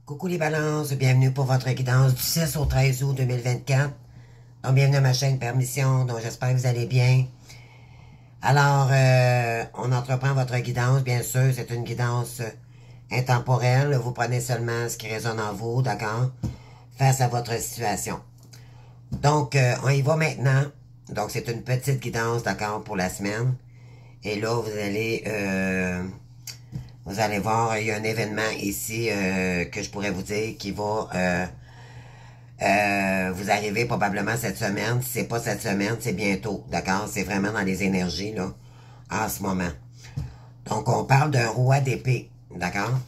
Coucou les balances, bienvenue pour votre guidance du 6 au 13 août 2024. Donc, bienvenue à ma chaîne Permission, donc j'espère que vous allez bien. Alors, on entreprend votre guidance, bien sûr, c'est une guidance intemporelle. Vous prenez seulement ce qui résonne en vous, d'accord, face à votre situation. Donc, on y va maintenant. Donc, c'est une petite guidance, d'accord, pour la semaine. Et là, vous allez voir, il y a un événement ici que je pourrais vous dire qui va vous arriver probablement cette semaine. Si c'est pas cette semaine, c'est bientôt, d'accord? C'est vraiment dans les énergies, là, en ce moment. Donc, on parle d'un roi d'épée, d'accord?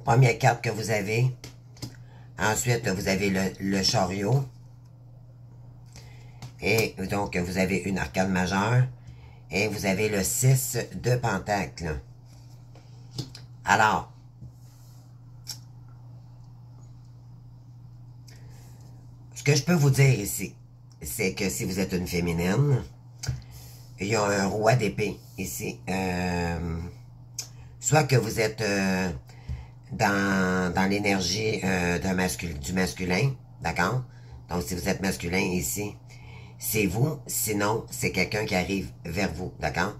Première carte que vous avez. Ensuite, vous avez le chariot. Et donc, vous avez une arcane majeure. Et vous avez le 6 de pentacles. Alors, ce que je peux vous dire ici, c'est que si vous êtes une féminine, il y a un roi d'épée ici. Soit que vous êtes dans l'énergie du masculin, d'accord? Donc, si vous êtes masculin ici, c'est vous. Sinon, c'est quelqu'un qui arrive vers vous, d'accord?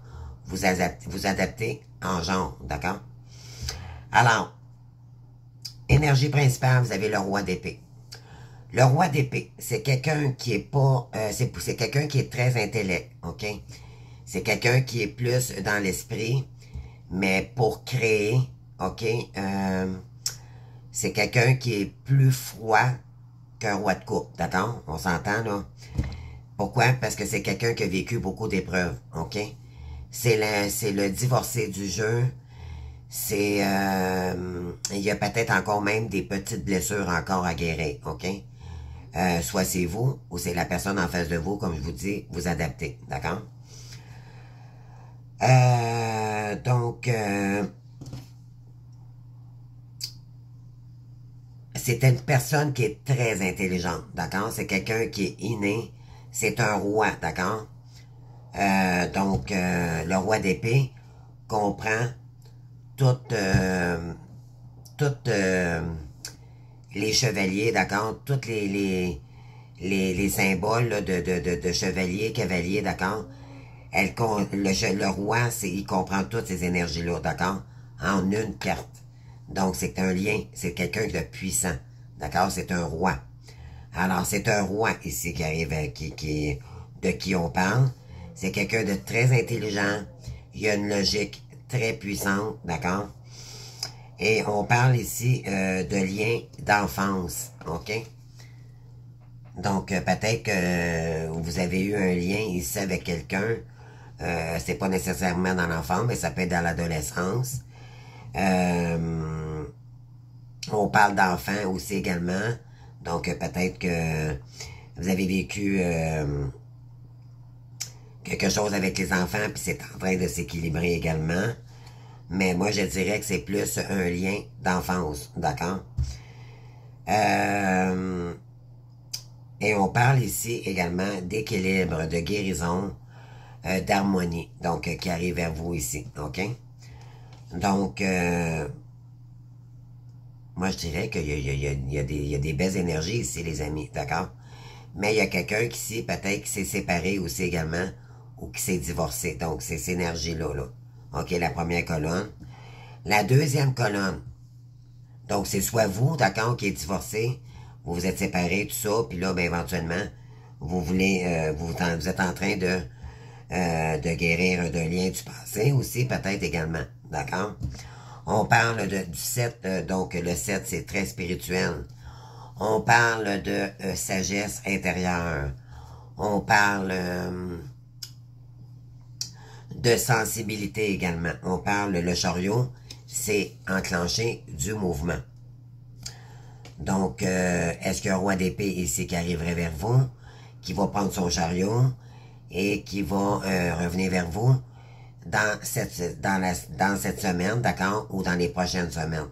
Vous adaptez en genre, d'accord? Alors, énergie principale, vous avez le roi d'épée. Le roi d'épée, c'est quelqu'un qui est pas... c'est quelqu'un qui est très intellect, OK? C'est quelqu'un qui est plus dans l'esprit, mais pour créer, OK? C'est quelqu'un qui est plus froid qu'un roi de coupe, d'accord? On s'entend, là? Pourquoi? Parce que c'est quelqu'un qui a vécu beaucoup d'épreuves, OK? C'est le divorcé du jeu. C'est... il y a peut-être encore même des petites blessures encore à guérir, OK? Soit c'est vous ou c'est la personne en face de vous, comme je vous dis, vous adaptez, d'accord? Donc, c'est une personne qui est très intelligente, d'accord? C'est quelqu'un qui est inné, c'est un roi, d'accord? Donc, le roi d'épée comprend toutes les chevaliers, d'accord? Toutes les symboles là, de chevalier, cavalier, d'accord? Le roi, il comprend toutes ces énergies-là, d'accord? En une carte. Donc, c'est un lien, c'est quelqu'un de puissant, d'accord? C'est un roi. Alors, c'est un roi ici qui arrive, de qui on parle. C'est quelqu'un de très intelligent. Il y a une logique très puissante, d'accord? Et on parle ici de liens d'enfance, OK? Donc, peut-être que vous avez eu un lien ici avec quelqu'un. C'est pas nécessairement dans l'enfance, mais ça peut être dans l'adolescence. On parle d'enfants aussi également. Donc, peut-être que vous avez vécu quelque chose avec les enfants, puis c'est en train de s'équilibrer également. Mais moi, je dirais que c'est plus un lien d'enfance, d'accord? Et on parle ici également d'équilibre, de guérison, d'harmonie, donc qui arrive vers vous ici, ok? Donc, moi je dirais qu'il y a des belles énergies ici, les amis, d'accord? Mais il y a quelqu'un ici, peut-être, qui s'est séparé aussi également, ou qui s'est divorcé, donc c'est ces énergies-là, là. Ok, la première colonne. La deuxième colonne, donc c'est soit vous, d'accord, qui êtes divorcé, vous vous êtes séparés, tout ça, puis là, ben, éventuellement, vous voulez, vous êtes en train de guérir d'un lien du passé aussi, peut-être également, d'accord? On parle du 7, donc le 7, c'est très spirituel. On parle de sagesse intérieure. On parle de sensibilité également. On parle, le chariot, c'est enclencher du mouvement. Donc, est-ce qu'il y a un roi d'épée ici qui arriverait vers vous, qui va prendre son chariot et qui va revenir vers vous dans cette semaine, d'accord, ou dans les prochaines semaines.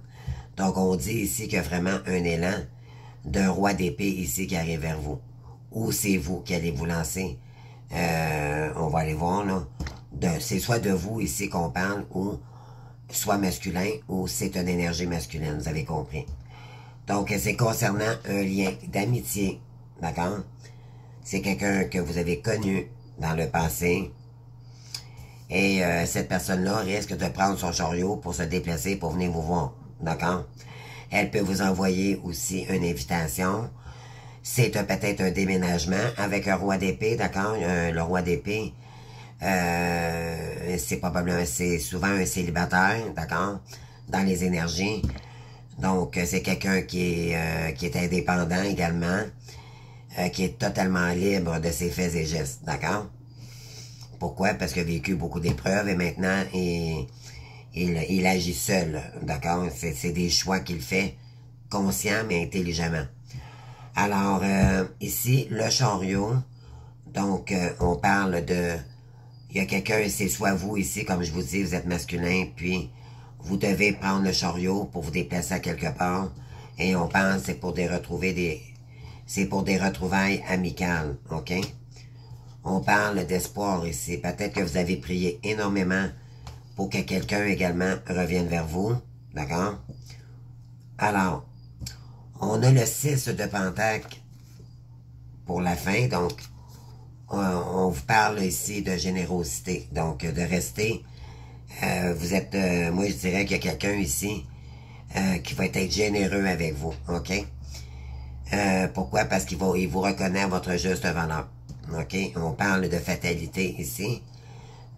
Donc, on dit ici qu'il y a vraiment un élan d'un roi d'épée ici qui arrive vers vous. Ou c'est vous qui allez vous lancer. On va aller voir, là. C'est soit de vous ici qu'on parle, ou soit masculin ou c'est une énergie masculine, vous avez compris. Donc, c'est concernant un lien d'amitié, d'accord? C'est quelqu'un que vous avez connu dans le passé. Et cette personne-là risque de prendre son chariot pour se déplacer, pour venir vous voir, d'accord? Elle peut vous envoyer aussi une invitation. C'est peut-être un déménagement avec un roi d'épée, d'accord? Le roi d'épée, c'est souvent un célibataire, d'accord? Dans les énergies. Donc, c'est quelqu'un qui est indépendant également, qui est totalement libre de ses faits et gestes, d'accord? Pourquoi? Parce qu'il a vécu beaucoup d'épreuves et maintenant, il agit seul, d'accord? C'est des choix qu'il fait conscients mais intelligemment. Alors, ici, le chariot, donc, on parle de... Il y a quelqu'un, c'est soit vous ici, comme je vous dis, vous êtes masculin, puis vous devez prendre le chariot pour vous déplacer à quelque part, et on pense c'est pour c'est pour des retrouvailles amicales, ok? On parle d'espoir ici. Peut-être que vous avez prié énormément pour que quelqu'un également revienne vers vous, d'accord? Alors, on a le 6 de Pentacle pour la fin, donc on vous parle ici de générosité, donc de rester. Vous êtes, moi je dirais qu'il y a quelqu'un ici qui va être généreux avec vous, ok? Pourquoi? Parce qu'il il vous reconnaît à votre juste valeur, ok? On parle de fatalité ici.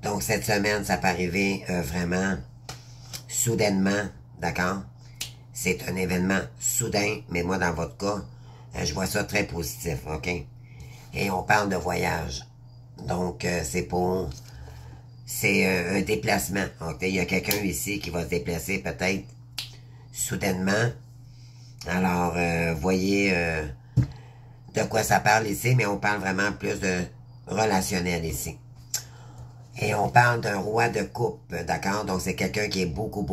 Donc cette semaine, ça peut arriver vraiment soudainement, d'accord? C'est un événement soudain, mais moi dans votre cas, je vois ça très positif, ok? Et on parle de voyage. Donc c'est un déplacement. Ok? Il y a quelqu'un ici qui va se déplacer peut-être soudainement. Alors, voyez de quoi ça parle ici, mais on parle vraiment plus de relationnel ici. Et on parle d'un roi de coupe, d'accord? Donc, c'est quelqu'un qui a beaucoup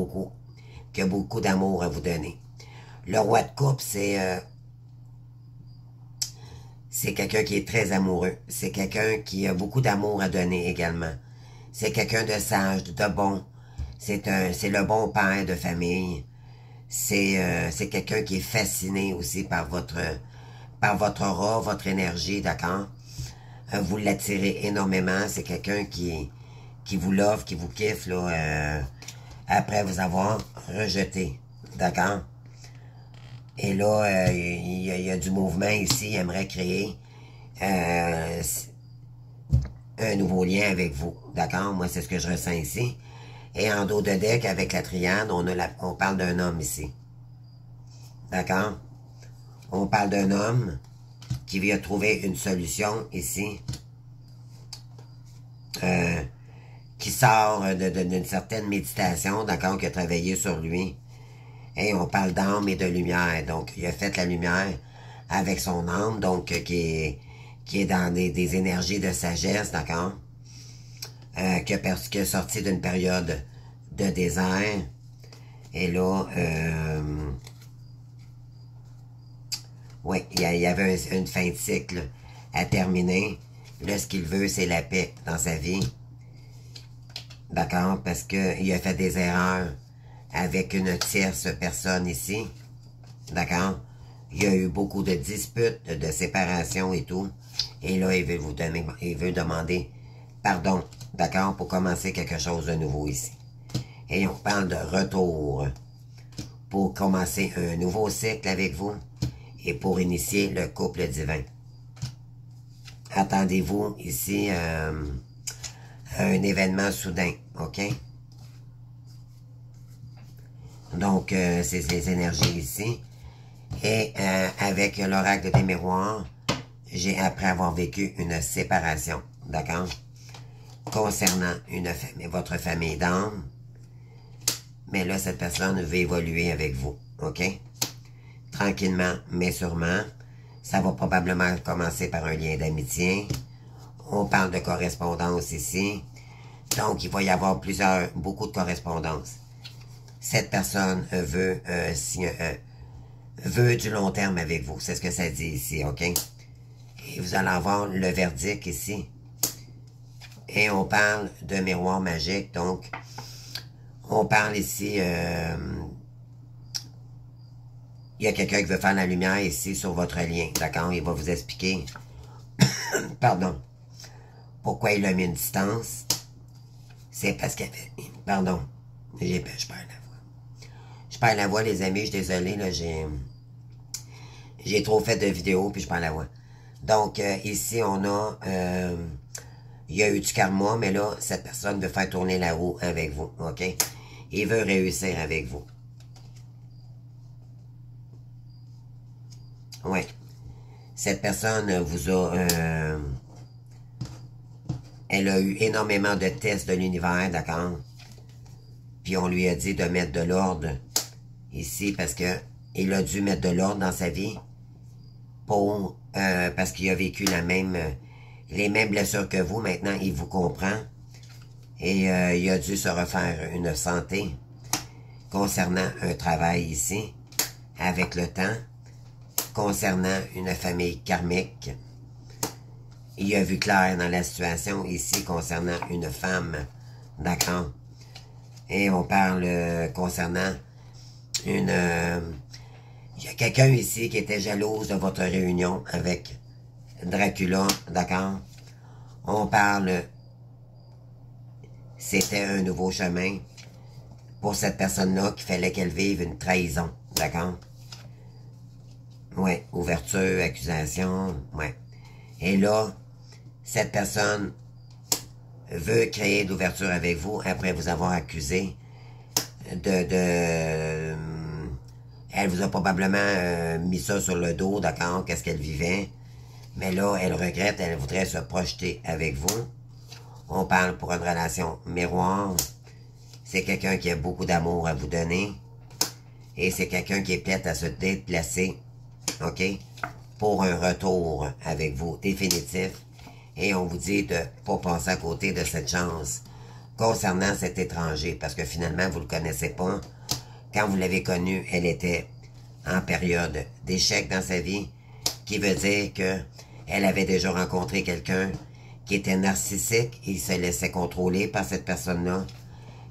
d'amour à vous donner. Le roi de coupe, c'est quelqu'un qui est très amoureux. C'est quelqu'un qui a beaucoup d'amour à donner également. C'est quelqu'un de sage, de bon. C'est le bon père de famille. C'est quelqu'un qui est fasciné aussi par votre aura, votre énergie, d'accord? Vous l'attirez énormément. C'est quelqu'un qui vous l'offre, qui vous kiffe, là, après vous avoir rejeté, d'accord? Et là, il y a du mouvement ici. Il aimerait créer un nouveau lien avec vous. D'accord? Moi, c'est ce que je ressens ici. Et en dos de deck, avec la triade, on parle d'un homme ici. D'accord? On parle d'un homme qui vient trouver une solution ici. Qui sort d'une certaine méditation, d'accord, qui a travaillé sur lui. Et on parle d'âme et de lumière. Donc, il a fait la lumière avec son âme, donc qui est dans des énergies de sagesse, d'accord? Qui est sorti d'une période de désert. Et là, oui, il y avait une fin de cycle à terminer. Là, ce qu'il veut, c'est la paix dans sa vie. D'accord? Parce qu'il a fait des erreurs avec une tierce personne ici. D'accord? Il y a eu beaucoup de disputes, de séparation et tout. Et là, il veut demander pardon. D'accord? Pour commencer quelque chose de nouveau ici. Et on parle de retour. Pour commencer un nouveau cycle avec vous. Et pour initier le couple divin. Attendez-vous ici à un événement soudain. OK? Donc, c'est ces énergies ici. Et avec l'oracle des miroirs, j'ai après avoir vécu une séparation. D'accord? Concernant votre famille d'âme. Mais là, cette personne veut évoluer avec vous. OK? Tranquillement, mais sûrement. Ça va probablement commencer par un lien d'amitié. On parle de correspondance ici. Donc, il va y avoir beaucoup de correspondance. Cette personne veut du long terme avec vous. C'est ce que ça dit ici, OK? Et vous allez avoir le verdict ici. Et on parle de miroir magique, donc On parle ici, il y a quelqu'un qui veut faire la lumière ici sur votre lien, d'accord? Il va vous expliquer, pardon, pourquoi il a mis une distance. C'est parce qu'il avait, pardon, je perds la voix. Je perds la voix, les amis, je suis désolé, là, j'ai trop fait de vidéos, puis je perds la voix. Donc, ici, on a, il y a eu du karma, mais là, cette personne veut faire tourner la roue avec vous, ok? Il veut réussir avec vous. Oui. Cette personne vous a... elle a eu énormément de tests de l'univers, d'accord? Puis on lui a dit de mettre de l'ordre ici parce que il a dû mettre de l'ordre dans sa vie pour parce qu'il a vécu les mêmes blessures que vous. Maintenant, il vous comprend. Et il a dû se refaire une santé concernant un travail ici, avec le temps, concernant une famille karmique. Il a vu clair dans la situation ici concernant une femme, d'accord? Et on parle concernant une... il y a quelqu'un ici qui était jalouse de votre réunion avec Dracula, d'accord? On parle... C'était un nouveau chemin pour cette personne-là qu'il fallait qu'elle vive une trahison, d'accord? Ouais, ouverture, accusation, ouais. Et là, cette personne veut créer d'ouverture avec vous après vous avoir accusé elle vous a probablement mis ça sur le dos, d'accord, qu'est-ce qu'elle vivait. Mais là, elle regrette, elle voudrait se projeter avec vous. On parle pour une relation miroir. C'est quelqu'un qui a beaucoup d'amour à vous donner. Et c'est quelqu'un qui est prêt à se déplacer, ok, pour un retour avec vous définitif. Et on vous dit de ne pas passer à côté de cette chance concernant cet étranger, parce que finalement, vous ne le connaissez pas. Quand vous l'avez connu, elle était en période d'échec dans sa vie, qui veut dire que elle avait déjà rencontré quelqu'un qui était narcissique, il se laissait contrôler par cette personne-là.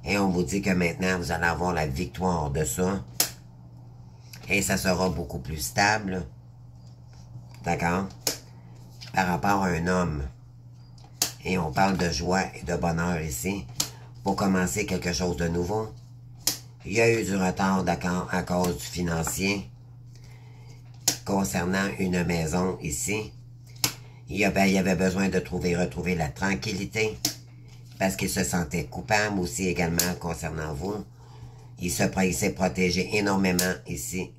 Et on vous dit que maintenant, vous allez avoir la victoire de ça. Et ça sera beaucoup plus stable. D'accord? Par rapport à un homme. Et on parle de joie et de bonheur ici. Pour commencer quelque chose de nouveau. Il y a eu du retard d'accord à cause du financier. Concernant une maison ici. Il y avait besoin de retrouver la tranquillité. Parce qu'il se sentait coupable aussi également concernant vous. Il s'est protégé énormément ici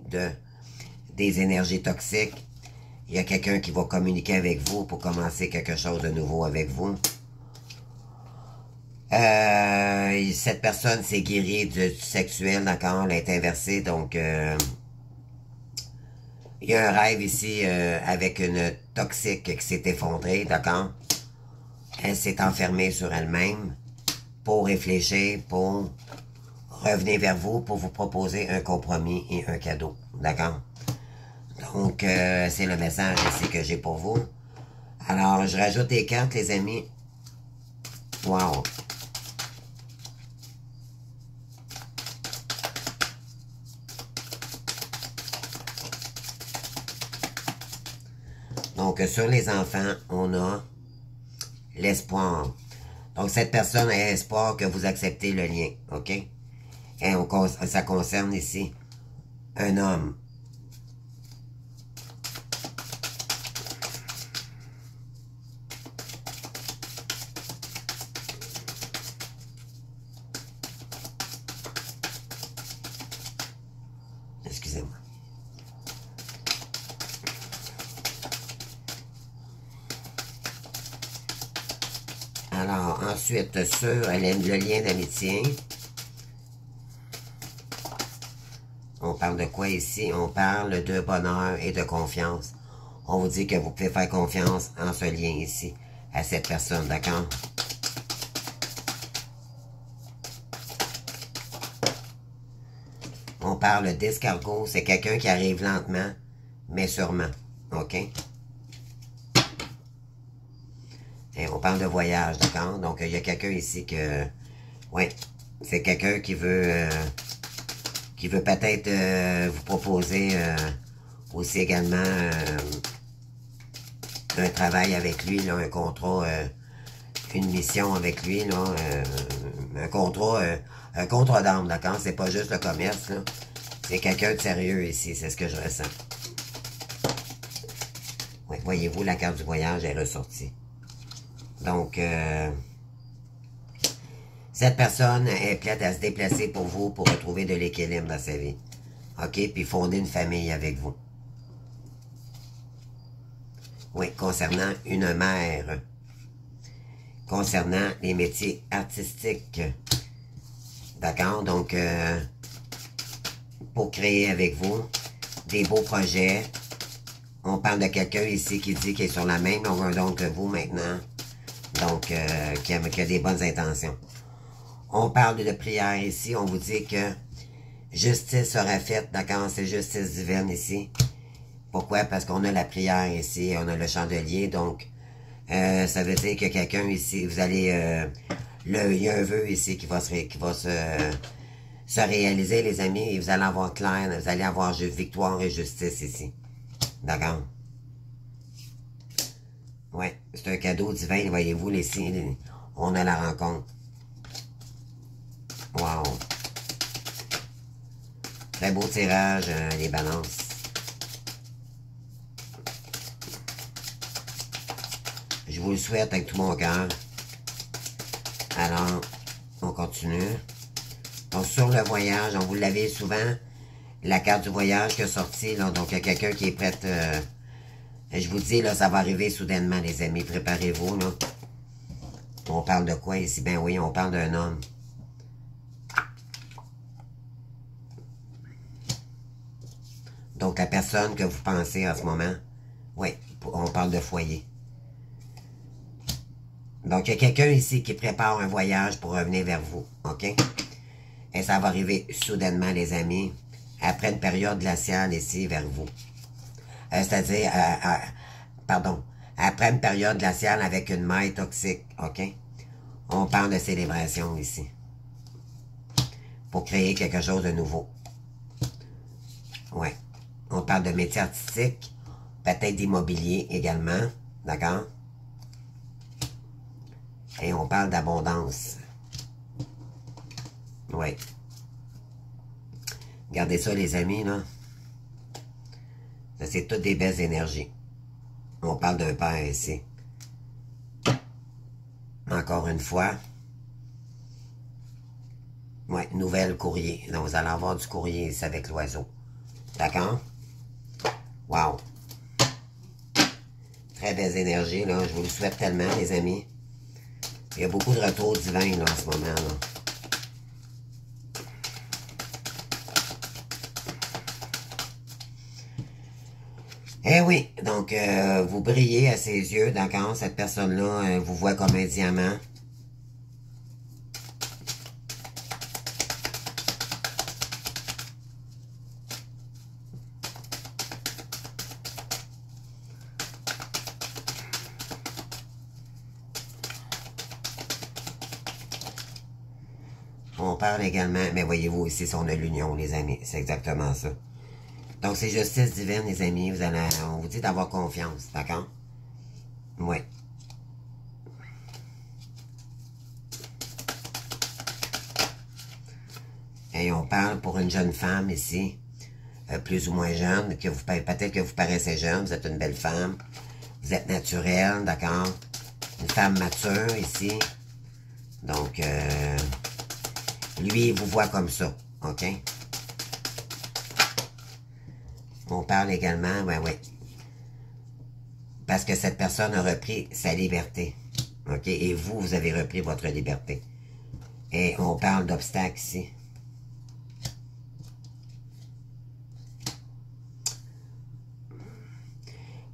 des énergies toxiques. Il y a quelqu'un qui va communiquer avec vous pour commencer quelque chose de nouveau avec vous. Cette personne s'est guérie du sexuel, d'accord? Elle est inversée, donc... il y a un rêve ici avec une toxique qui s'est effondrée, d'accord? Elle s'est enfermée sur elle-même pour réfléchir, pour revenir vers vous, pour vous proposer un compromis et un cadeau, d'accord? Donc, c'est le message ici que j'ai pour vous. Alors, je rajoute des cartes, les amis. Wow! Donc, sur les enfants, on a l'espoir. Donc, cette personne a espoir que vous acceptez le lien, ok? Et ça concerne ici un homme. Excusez-moi. Alors, ensuite, sur le lien d'amitié, on parle de quoi ici? On parle de bonheur et de confiance. On vous dit que vous pouvez faire confiance en ce lien ici, à cette personne, d'accord? On parle d'escargot, c'est quelqu'un qui arrive lentement, mais sûrement, ok? Et on parle de voyage, d'accord? Donc, il y a quelqu'un ici que... Ouais, C'est quelqu'un qui veut peut-être vous proposer aussi également un travail avec lui, là, un contrat, une mission avec lui, là, un contrat d'âme, d'accord? C'est pas juste le commerce, là. C'est quelqu'un de sérieux ici, c'est ce que je ressens. Ouais, voyez-vous, la carte du voyage est ressortie. Donc, cette personne est prête à se déplacer pour vous, pour retrouver de l'équilibre dans sa vie. OK? Puis fonder une famille avec vous. Oui, concernant une mère. Concernant les métiers artistiques. D'accord? Donc, pour créer avec vous des beaux projets. On parle de quelqu'un ici qui dit qu'il est sur la même longueur d'onde que vous maintenant. Donc, qui a des bonnes intentions. On parle de prière ici. On vous dit que justice sera faite. D'accord? C'est justice divine ici. Pourquoi? Parce qu'on a la prière ici. On a le chandelier. Donc, ça veut dire que quelqu'un ici, vous allez... il y a un vœu ici qui va se réaliser, les amis. Et vous allez avoir clair. Vous allez avoir victoire et justice ici. D'accord? Ouais, c'est un cadeau divin, voyez-vous, on a la rencontre. Wow. Très beau tirage, les balances. Je vous le souhaite avec tout mon cœur. Alors, on continue. Donc, sur le voyage, on vous l'avait souvent, la carte du voyage qui est sortie, là, donc il y a quelqu'un qui est prêt... je vous dis, là, ça va arriver soudainement, les amis. Préparez-vous, là. On parle de quoi ici? Ben oui, on parle d'un homme. Donc, la personne que vous pensez en ce moment, oui, on parle de foyer. Donc, il y a quelqu'un ici qui prépare un voyage pour revenir vers vous, OK? Et ça va arriver soudainement, les amis, après une période glaciale ici, vers vous. C'est-à-dire, pardon, après une période glaciale avec une maille toxique, OK? On parle de célébration ici. Pour créer quelque chose de nouveau. Ouais. On parle de métier artistique, peut-être d'immobilier également, d'accord? Et on parle d'abondance. Oui. Regardez ça, les amis, là. Ça, c'est toutes des belles énergies. On parle d'un père ici. Encore une fois. Ouais, nouvelle courrier. Donc, vous allez avoir du courrier ici avec l'oiseau. D'accord? Wow. Très belles énergies, là. Je vous le souhaite tellement, les amis. Il y a beaucoup de retours divins, là, en ce moment, là. Eh oui, donc vous brillez à ses yeux, d'accord? Cette personne-là vous voit comme un diamant. On parle également, mais voyez-vous, ici, on a l'union, les amis. C'est exactement ça. Donc, c'est justice divine, les amis. On vous dit d'avoir confiance, d'accord? Oui. Et on parle pour une jeune femme ici, plus ou moins jeune, que peut-être que vous paraissez jeune, vous êtes une belle femme, vous êtes naturelle, d'accord? Une femme mature ici. Donc, lui, il vous voit comme ça, OK? On parle également, ouais. Parce que cette personne a repris sa liberté. OK? Et vous, vous avez repris votre liberté. Et on parle d'obstacles ici.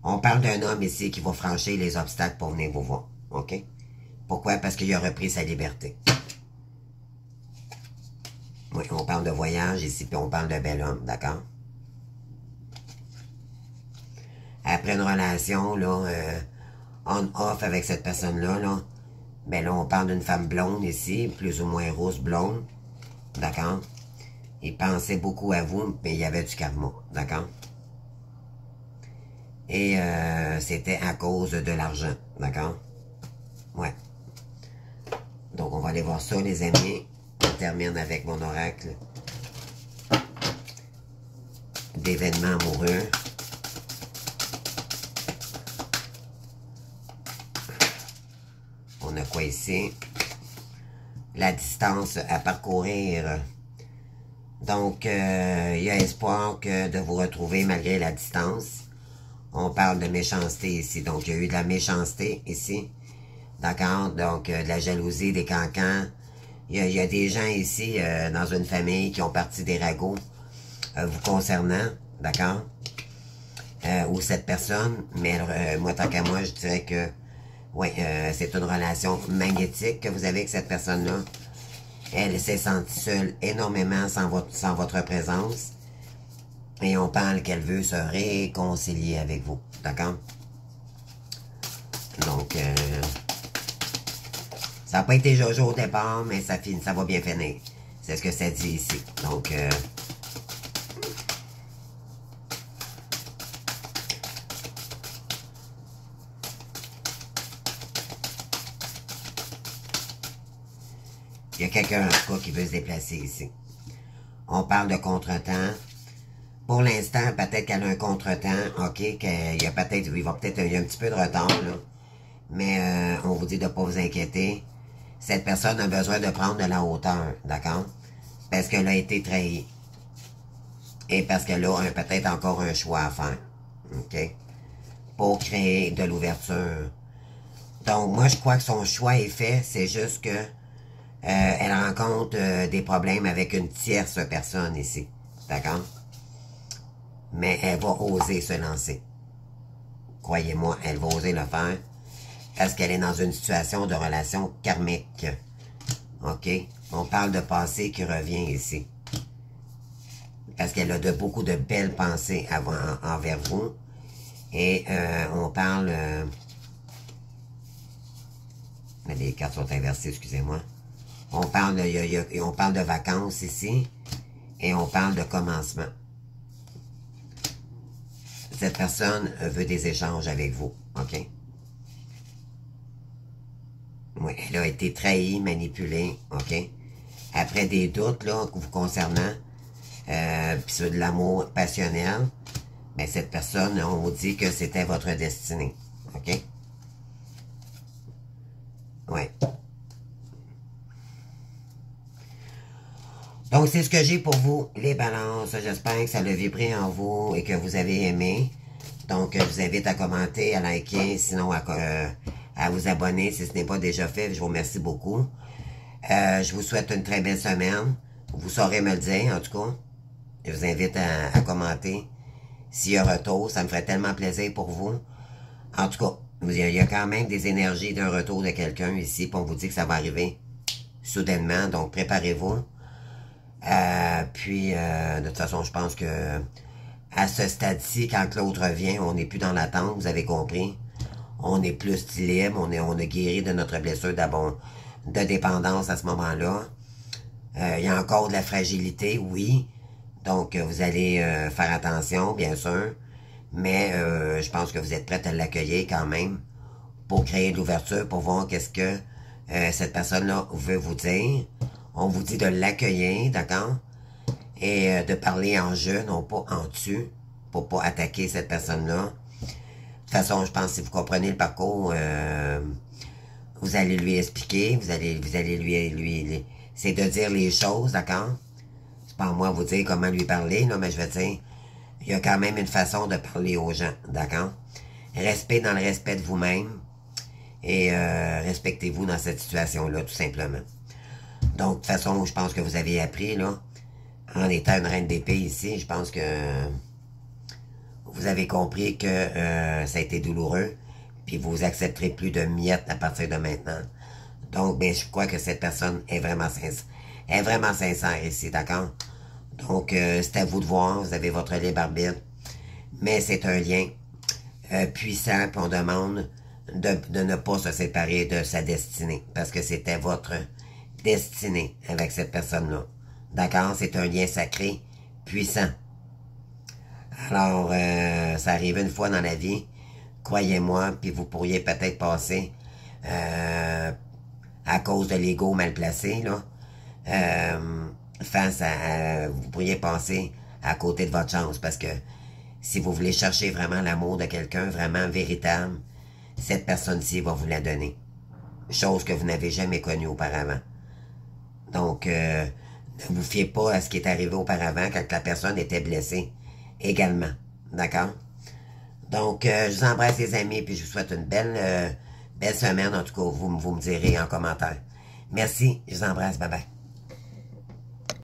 On parle d'un homme ici qui va franchir les obstacles pour venir vous voir. OK? Pourquoi? Parce qu'il a repris sa liberté. Oui, on parle de voyage ici, puis on parle de bel homme, d'accord? Après une relation, là, on-off avec cette personne-là, là, Ben là, on parle d'une femme blonde ici, plus ou moins rousse blonde. D'accord? Il pensait beaucoup à vous, mais il y avait du karma. D'accord? Et c'était à cause de l'argent. D'accord? Ouais. Donc, on va aller voir ça, les amis. On termine avec mon oracle d'événements amoureux. On a quoi ici? La distance à parcourir. Donc, il y a espoir que de vous retrouver malgré la distance. On parle de méchanceté ici. Donc, il y a eu de la méchanceté ici. D'accord? Donc, de la jalousie, des cancans. Il y a des gens ici, dans une famille, qui ont parti des ragots vous concernant. D'accord? Ou cette personne. Mais moi, tant qu'à moi, je dirais que oui, c'est une relation magnétique que vous avez avec cette personne-là. Elle s'est sentie seule énormément sans votre présence. Et on parle qu'elle veut se réconcilier avec vous. D'accord? Donc, ça n'a pas été Jojo au départ, mais ça va bien finir. C'est ce que ça dit ici. Donc, il y a quelqu'un, en tout cas, qui veut se déplacer ici. On parle de contretemps. Pour l'instant, peut-être qu'elle a un contretemps, ok, qu'il y a peut-être, il y a un petit peu de retard, là. Mais on vous dit de ne pas vous inquiéter. Cette personne a besoin de prendre de la hauteur, d'accord? Parce qu'elle a été trahie. Et parce qu'elle a peut-être encore un choix à faire, ok? Pour créer de l'ouverture. Donc, moi, je crois que son choix est fait, c'est juste que elle rencontre des problèmes avec une tierce personne ici, d'accord? Mais elle va oser se lancer. Croyez-moi, elle va oser le faire parce qu'elle est dans une situation de relation karmique. OK? On parle de passé qui revient ici. Parce qu'elle a beaucoup de belles pensées envers vous. Et on parle... les cartes sont inversées, excusez-moi. On parle de vacances ici. Et on parle de commencement. Cette personne veut des échanges avec vous, ok? Oui, elle a été trahie, manipulée, ok? Après des doutes, là, vous concernant, puis sur de l'amour passionnel, mais cette personne, on vous dit que c'était votre destinée, ok? Oui. Donc, c'est ce que j'ai pour vous, les balances. J'espère que ça a vibré en vous et que vous avez aimé. Donc, je vous invite à commenter, à liker, sinon à vous abonner si ce n'est pas déjà fait. Je vous remercie beaucoup. Je vous souhaite une très belle semaine. Vous saurez me le dire, en tout cas. Je vous invite à commenter. S'il y a retour, ça me ferait tellement plaisir pour vous. En tout cas, il y a quand même des énergies d'un retour de quelqu'un ici. Puis on vous dit que ça va arriver soudainement. Donc, préparez-vous. De toute façon, je pense que à ce stade-ci, quand l'autre revient, on n'est plus dans l'attente, vous avez compris. On est plus libre, on a guéri de notre blessure de dépendance à ce moment-là. Il y a encore de la fragilité, oui. Donc, vous allez faire attention, bien sûr. Mais je pense que vous êtes prête à l'accueillir quand même pour créer de l'ouverture, pour voir qu'est-ce que cette personne-là veut vous dire. On vous dit de l'accueillir, d'accord? Et de parler en jeu, non pas en tu, pour pas attaquer cette personne-là. De toute façon, je pense que si vous comprenez le parcours, vous allez lui expliquer, vous allez lui c'est de dire les choses, d'accord? C'est pas à moi de vous dire comment lui parler, là, mais je veux dire, il y a quand même une façon de parler aux gens, d'accord? Respect dans le respect de vous-même et respectez-vous dans cette situation-là, tout simplement. Donc, de toute façon, je pense que vous avez appris, là, en étant une reine d'épée ici, je pense que vous avez compris que ça a été douloureux, puis vous accepterez plus de miettes à partir de maintenant. Donc, ben, je crois que cette personne est vraiment sincère ici, d'accord? Donc, c'est à vous de voir, vous avez votre libre arbitre, mais c'est un lien puissant, puis on demande de ne pas se séparer de sa destinée, parce que c'était votre destinée avec cette personne-là. D'accord? C'est un lien sacré, puissant. Alors, ça arrive une fois dans la vie, croyez-moi, puis vous pourriez peut-être passer à cause de l'ego mal placé, là, vous pourriez passer à côté de votre chance, parce que si vous voulez chercher vraiment l'amour de quelqu'un, vraiment véritable, cette personne-ci va vous la donner. Chose que vous n'avez jamais connue auparavant. Donc, ne vous fiez pas à ce qui est arrivé auparavant quand la personne était blessée également. D'accord? Donc, je vous embrasse les amis, puis je vous souhaite une belle semaine. En tout cas, vous me direz en commentaire. Merci, je vous embrasse, bye bye.